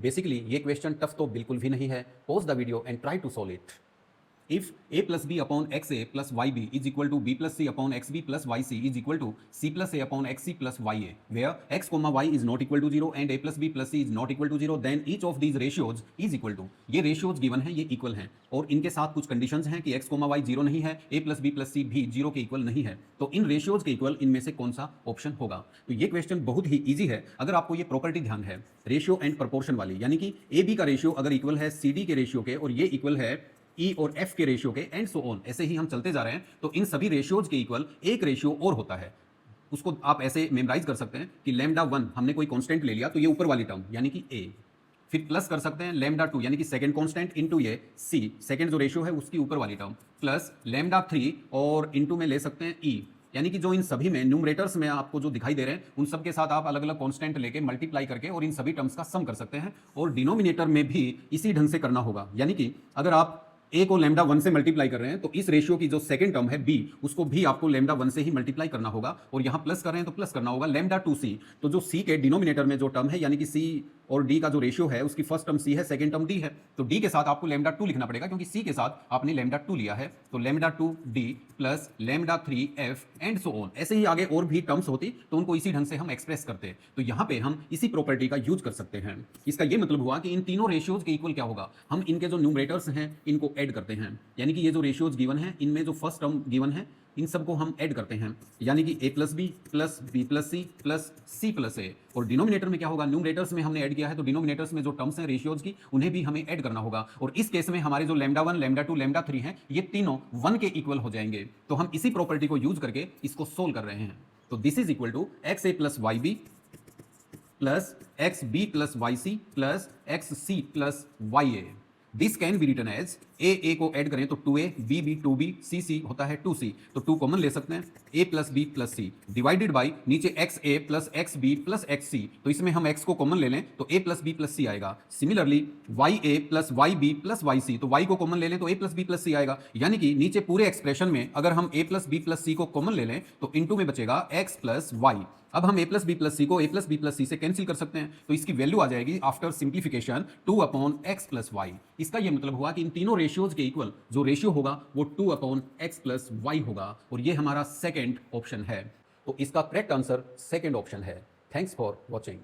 Basically ये question tough तो बिल्कुल भी नहीं है. Pause the video and try to solve it. If a plus b upon xa plus yb is equal to b plus c upon xb plus yc is equal to c plus a upon xc plus ya, where x comma y is not equal to 0 and a plus b plus c is not equal to 0, then each of these ratios is equal to. ये ratios given हैं, ये equal हैं और इनके साथ कुछ conditions हैं कि x comma y 0 नहीं है, a plus b plus c भी 0 के equal नहीं है. तो इन ratios के equal इनमें से कौन सा option होगा? तो ये question बहुत ही easy है अगर आपको ये property ध्यान है, ratio and proportion वाली, यानी कि a b का ratio अगर equal है c d के ratio के और ये equal है E और F के रेशियो के एंड सो ऑन, ऐसे ही हम चलते जा रहे हैं. तो इन सभी रेशियोज के इक्वल एक रेशियो और होता है, उसको आप ऐसे मेमोराइज कर सकते हैं कि लैम्डा 1 हमने कोई कांस्टेंट ले लिया तो ये ऊपर वाली टर्म यानी कि A, फिर प्लस कर सकते हैं लैम्डा 2 यानी कि सेकंड कांस्टेंट इनटू ये C, सेकंड जो रेशियो है उसकी ऊपर वाली टर्म, प्लस लैम्डा 3 और इनटू में ले सकते हैं E, यानी कि जो इन सभी में न्यूमरेटर्स में आपको जो दिखाई दे रहे हैं उन सब के साथ आप अलग अलग कांस्टेंट लेके मल्टीप्लाई करके और इन सभी टर्म्स का सम कर सकते हैं. और डिनोमिनेटर में भी इसी ढंग से करना होगा, यानी कि अगर आप a को लैम्डा 1 से मल्टीप्लाई कर रहे हैं तो इस रेशियो की जो सेकंड टर्म है b, उसको भी आपको लैम्डा 1 से ही मल्टीप्लाई करना होगा. और यहां प्लस कर रहे हैं तो प्लस करना होगा लैम्डा 2c. तो जो c के डिनोमिनेटर में जो टर्म है यानी कि c और d का जो रेशियो है उसकी फर्स्ट टर्म c है, सेकंड टर्म d है, तो d के साथ आपको लैम्डा 2 लिखना पड़ेगा क्योंकि c के साथ आपने लैम्डा 2 लिया है. तो lambda 2d plus lambda 3f and so on. ऐसे ही आगे और भी टर्म्स होती तो उनको इसी ढंग से हम एक्सप्रेस करते. तो यहां पे हम इसी प्रॉपर्टी का यूज कर सकते हैं. इसका यह मतलब हुआ कि इन तीनों रेशियोज के इक्वल क्या होगा, हम इनके जो न्यूमरेटर्स हैं इनको ऐड करते हैं, यानी कि ये जो रेशियोज गिवन है इनमें जो फर्स्ट टर्म गिवन है इन सबको हम ऐड करते हैं, यानी कि a plus B plus B plus C plus C plus A. और डिनोमिनेटर में क्या होगा, न्यूमरेटर्स में हमने ऐड किया है तो डिनोमिनेटर्स में जो टर्म्स हैं रेशियोज की उन्हें भी हमें ऐड करना होगा. और इस केस में हमारे जो लैम्डा 1 लैम्डा 2 लैम्डा 3 हैं ये तीनों 1 के इक्वल हो जाएंगे. तो हम इसी प्रॉपर्टी को यूज करके इसको सोल्व कर रहे हैं. तो this is equal to X A plus Y B plus X B plus Y C plus X C plus Y A. This can be written as A को ऐड करें तो 2a, b 2b, c होता है 2c, तो 2 common ले सकते हैं, a plus B plus C divided by नीचे xa plus X B plus X C, तो इसमें हम x को कॉमन ले लें तो a plus B plus C आएगा. Similarly ya plus Y B plus Y C, तो y को कॉमन ले लें तो a plus B plus C आएगा. यानी कि नीचे पूरे एक्सप्रेशन में अगर हम a प्लस बी प्लस सी को कॉमन ले लें तो इनटू में बचेगा x प्लस वाई. अब हम a प्लस बी प्लस सी को a प्लस बी प्लस सी से कैंसिल कर सकते हैं तो इसकी वैल्यू आ जाएगी after simplification 2 upon X plus Y. इसका यह मतलब हुआ कि इन तीनों रेशियोज के इक्वल जो रेशियो होगा वो 2 अपॉन एक्स प्लस वाई होगा और ये हमारा सेकेंड ऑप्शन है. तो इसका करेक्ट आंसर सेकेंड ऑप्शन है. Thanks for watching.